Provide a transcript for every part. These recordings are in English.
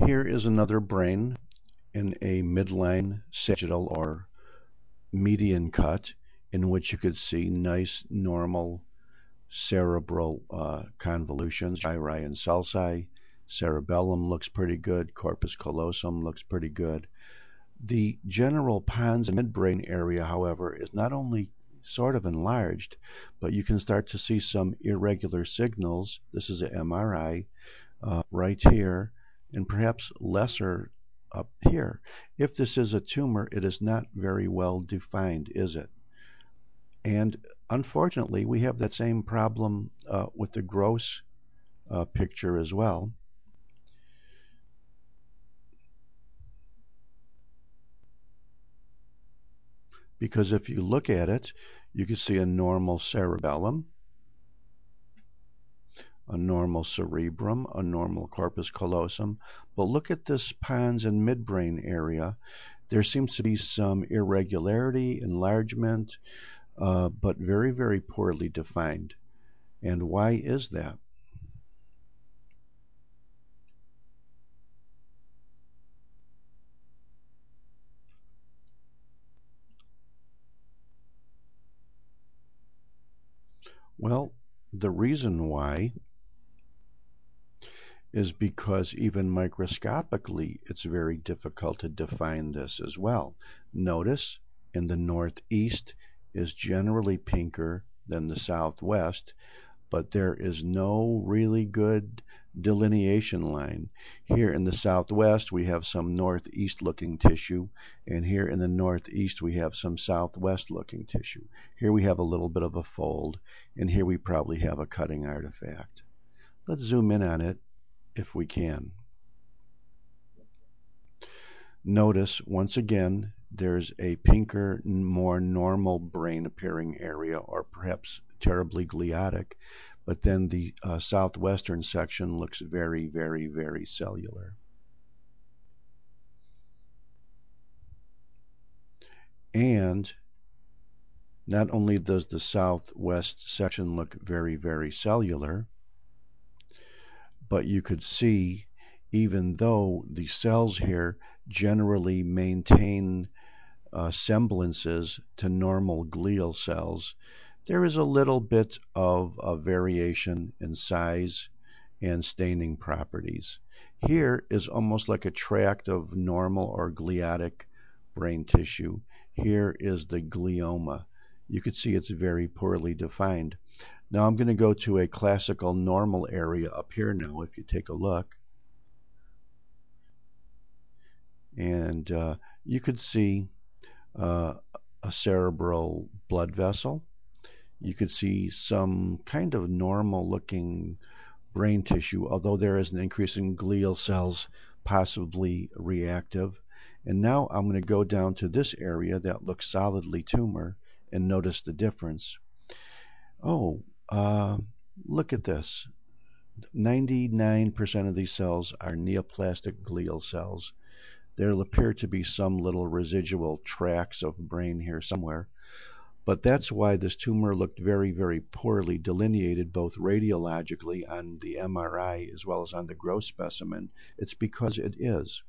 Here is another brain in a midline sagittal or median cut, in which you could see nice normal cerebral convolutions, gyri and sulci. Cerebellum looks pretty good. Corpus callosum looks pretty good. The general pons and midbrain area, however, is not only sort of enlarged, but you can start to see some irregular signals. This is an MRI right here, and perhaps lesser up here. If this is a tumor, it is not very well defined, is it? And unfortunately, we have that same problem with the gross picture as well. Because if you look at it, you can see a normal cerebellum, a normal cerebrum, a normal corpus callosum. But look at this pons and midbrain area. There seems to be some irregularity, enlargement, but very, very poorly defined. And why is that? Well, the reason why is because even microscopically it's very difficult to define this as well. Notice in the northeast is generally pinker than the southwest, but there is no really good delineation line. Here in the southwest we have some northeast looking tissue, and here in the northeast we have some southwest looking tissue. Here we have a little bit of a fold, and here we probably have a cutting artifact. Let's zoom in on it if we can. Notice once again there's a pinker, more normal brain appearing area, or perhaps terribly gliotic, but then the southwestern section looks very, very, very cellular. And not only does the southwest section look very, very cellular, but you could see, even though the cells here generally maintain semblances to normal glial cells, there is a little bit of a variation in size and staining properties. Here is almost like a tract of normal or gliotic brain tissue. Here is the glioma. You can see it's very poorly defined. Now I'm going to go to a classical normal area up here now, if you take a look. And you could see a cerebral blood vessel. You could see some kind of normal looking brain tissue, although there is an increase in glial cells, possibly reactive. And now I'm going to go down to this area that looks solidly tumor and notice the difference. Oh, look at this. 99% of these cells are neoplastic glial cells. There appear to be some little residual tracts of brain here somewhere. But that's why this tumor looked very, very poorly delineated, both radiologically on the MRI as well as on the gross specimen. It's because it is.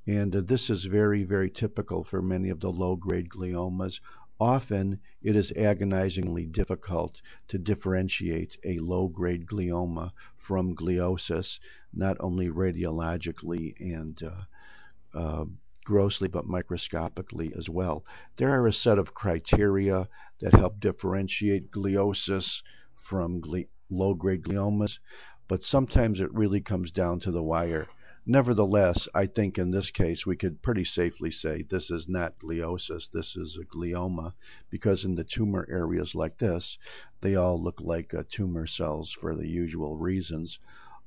And this is very, very typical for many of the low-grade gliomas. Often it is agonizingly difficult to differentiate a low-grade glioma from gliosis, not only radiologically and grossly, but microscopically as well. There are a set of criteria that help differentiate gliosis from low-grade gliomas, but sometimes it really comes down to the wire. Nevertheless, I think in this case we could pretty safely say this is not gliosis, this is a glioma, because in the tumor areas like this, they all look like tumor cells for the usual reasons,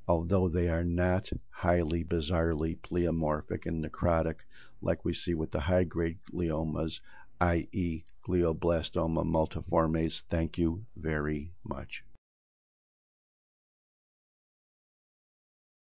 although they are not highly bizarrely pleomorphic and necrotic like we see with the high-grade gliomas, i.e. glioblastoma multiformes. Thank you very much.